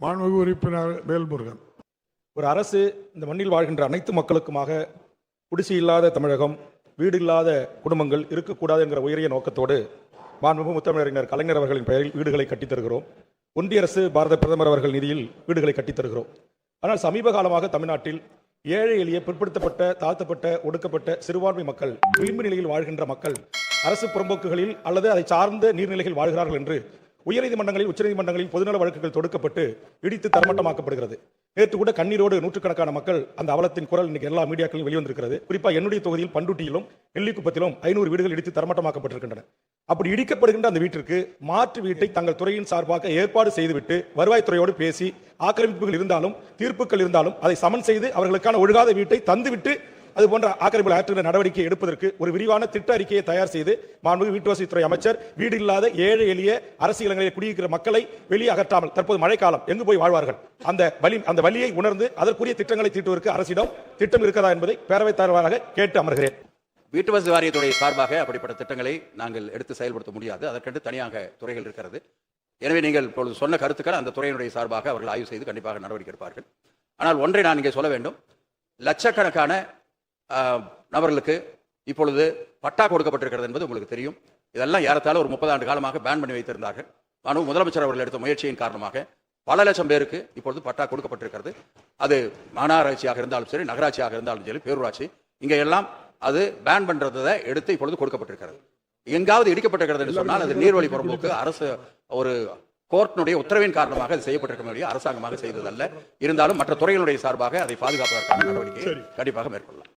மாண்புமிகு உறுப்பினர் வேல்முருகன். ஒரு அரசு இந்த மண்ணில் வாழ்கின்ற அனைத்து மக்களுக்குமாக குடிசை இல்லாத தமிழகம், வீடு இல்லாத குடும்பங்கள் இருக்கக்கூடாது என்கிற உயரிய நோக்கத்தோடு மாண்புமிகு முத்தமிழறிஞர் கலைஞர் அவர்களின் பெயரில் வீடுகளை கட்டித் தருகிறோம். ஒன்றிய அரசு பாரத பிரதமர் அவர்கள் நிதியில் வீடுகளை கட்டித் தருகிறோம். ஆனால் சமீப காலமாக தமிழ்நாட்டில் ஏழை எளிய பிற்படுத்தப்பட்ட, தாழ்த்தப்பட்ட, ஒடுக்கப்பட்ட சிறுபான்மை மக்கள், விளிம்பு நிலையில் வாழ்கின்ற மக்கள் அரசு புறம்போக்குகளில் அல்லது அதை சார்ந்த நீர்நிலைகள் வாழ்கிறார்கள் என்று உயர்நீதிமன்றங்களில், உச்சநீதிமன்றங்களில் பொதுநல வழக்குகள் தொடுக்கப்பட்டு இடித்து தரமட்டமாக்கப்படுகிறது. நேற்று கூட கண்ணீரோடு நூற்றுக்கணக்கான மக்கள் அந்த அவலத்தின் குரல் இன்னைக்கு எல்லா மீடியாக்களிலும் வெளிவந்திருக்கிறது. குறிப்பாக என்னுடைய தொகுதியில் பண்டுட்டியிலும் நெல்லிக்குப்பத்திலும் 500 வீடுகள் இடித்து தரமட்டமாக்கப்பட்டிருக்கின்றன. அப்படி இடிக்கப்படுகின்ற அந்த வீட்டிற்கு மாற்று வீட்டை தங்கள் துறையின் சார்பாக ஏற்பாடு செய்துவிட்டு வருவாய்த்துறையோடு பேசி ஆக்கிரமிப்புகள் இருந்தாலும் தீர்ப்புகள் இருந்தாலும் அதை சமன் செய்து அவர்களுக்கான ஒழுகாத வீட்டை தந்துவிட்டு அது போன்ற ஆக்கிரமிப்பு ஆற்றுகிற நடவடிக்கை எடுப்பதற்கு ஒரு விரிவான திட்ட அறிக்கையை தயார் செய்து மாண்புமிகு வீட்டுவசதித்துறை அமைச்சர் வீடு இல்லாத ஏழை எளிய அரசு இல்லங்களில் குடியிருக்கிற மக்களை வெளியே அகற்றாமல், தற்போது மழைக்காலம், எங்கு போய் வாழ்வார்கள், அந்த வலியை உணர்ந்து அதற்குரிய திட்டங்களை தீட்டுவதற்கு அரசிடம் திட்டம் இருக்கிறதா என்பதை பேரவைத் தலைவராக கேட்டு அமர்கிறேன். வீட்டு வசதி வாரியத்துறை சார்பாக அப்படிப்பட்ட திட்டங்களை நாங்கள் எடுத்து செயல்படுத்த முடியாது. அதற்கென்று தனியாக துறைகள் இருக்கிறது. எனவே நீங்கள் இப்பொழுது சொன்ன கருத்துக்கள் அந்த துறையினுடைய சார்பாக அவர்கள் ஆய்வு செய்து கண்டிப்பாக நடவடிக்கை எடுப்பார்கள். ஆனால் ஒன்றை நான் இங்கே சொல்ல வேண்டும். லட்சக்கணக்கான நபர்களுக்கு இப்பொழுது பட்டா கொடுக்கப்பட்டிருக்கிறது என்பது உங்களுக்கு தெரியும். இதெல்லாம் ஏறத்தாழ ஒரு 30 ஆண்டு காலமாக பேன் பண்ணி வைத்திருந்தார்கள். ஆனால் முதலமைச்சர் அவர்கள் எடுத்த முயற்சியின் காரணமாக பல லட்சம் பேருக்கு இப்பொழுது பட்டா கொடுக்கப்பட்டிருக்கிறது. அது மாநகராட்சியாக இருந்தாலும் சரி, நகராட்சியாக இருந்தாலும் சரி, பேரூராட்சி, இங்கே எல்லாம் அது பேன் பண்றதை எடுத்து இப்பொழுது கொடுக்கப்பட்டிருக்கிறது. எங்காவது இடிக்கப்பட்டிருக்கிறது என்று சொன்னால் அது நீர்வழி புறம்போக்கு அரசு ஒரு கோர்ட்டினுடைய உத்தரவின் காரணமாக அது செய்யப்பட்டிருக்க அரசாங்கமாக செய்ததல்ல. இருந்தாலும் மற்ற துறைகளுடைய சார்பாக அதை பாதுகாப்பதற்கான நடவடிக்கையை கண்டிப்பாக மேற்கொள்ளலாம்.